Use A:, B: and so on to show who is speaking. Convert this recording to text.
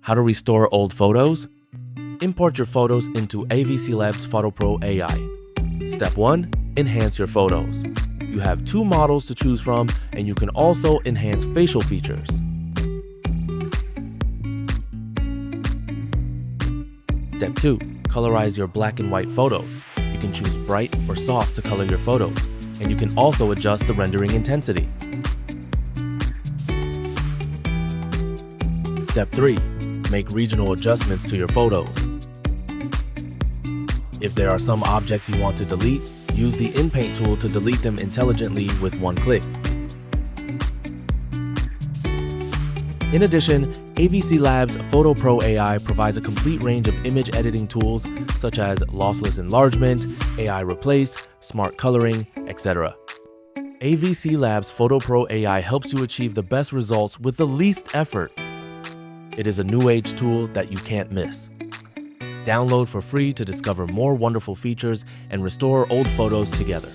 A: How to restore old photos? Import your photos into AVCLabs PhotoPro AI. Step 1. Enhance your photos. You have 2 models to choose from, and you can also enhance facial features. Step 2. Colorize your black and white photos. You can choose bright or soft to color your photos, and you can also adjust the rendering intensity. Step 3. Make regional adjustments to your photos. If there are some objects you want to delete, use the InPaint tool to delete them intelligently with one click. In addition, AVCLabs PhotoPro AI provides a complete range of image editing tools such as lossless enlargement, AI replace, smart coloring, etc. AVCLabs PhotoPro AI helps you achieve the best results with the least effort. It is a new age tool that you can't miss. Download for free to discover more wonderful features and restore old photos together.